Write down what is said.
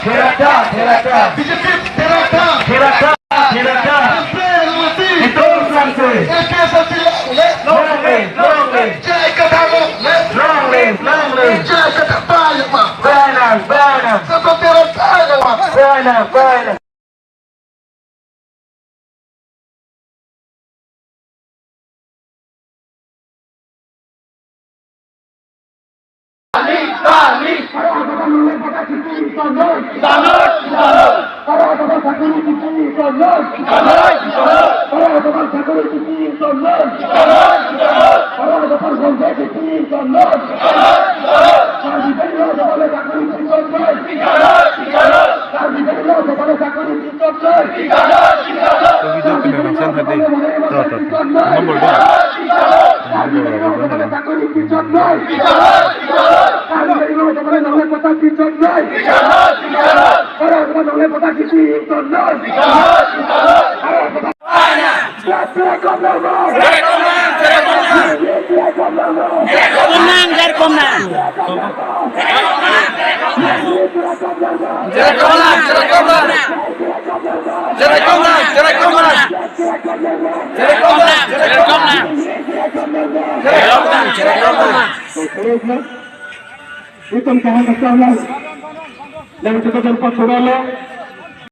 BJP Terata itu sanksi long live jai katamu long live jai katamu benar seperti Terata benar Hitam tahan kesalahan yang kita dapat surala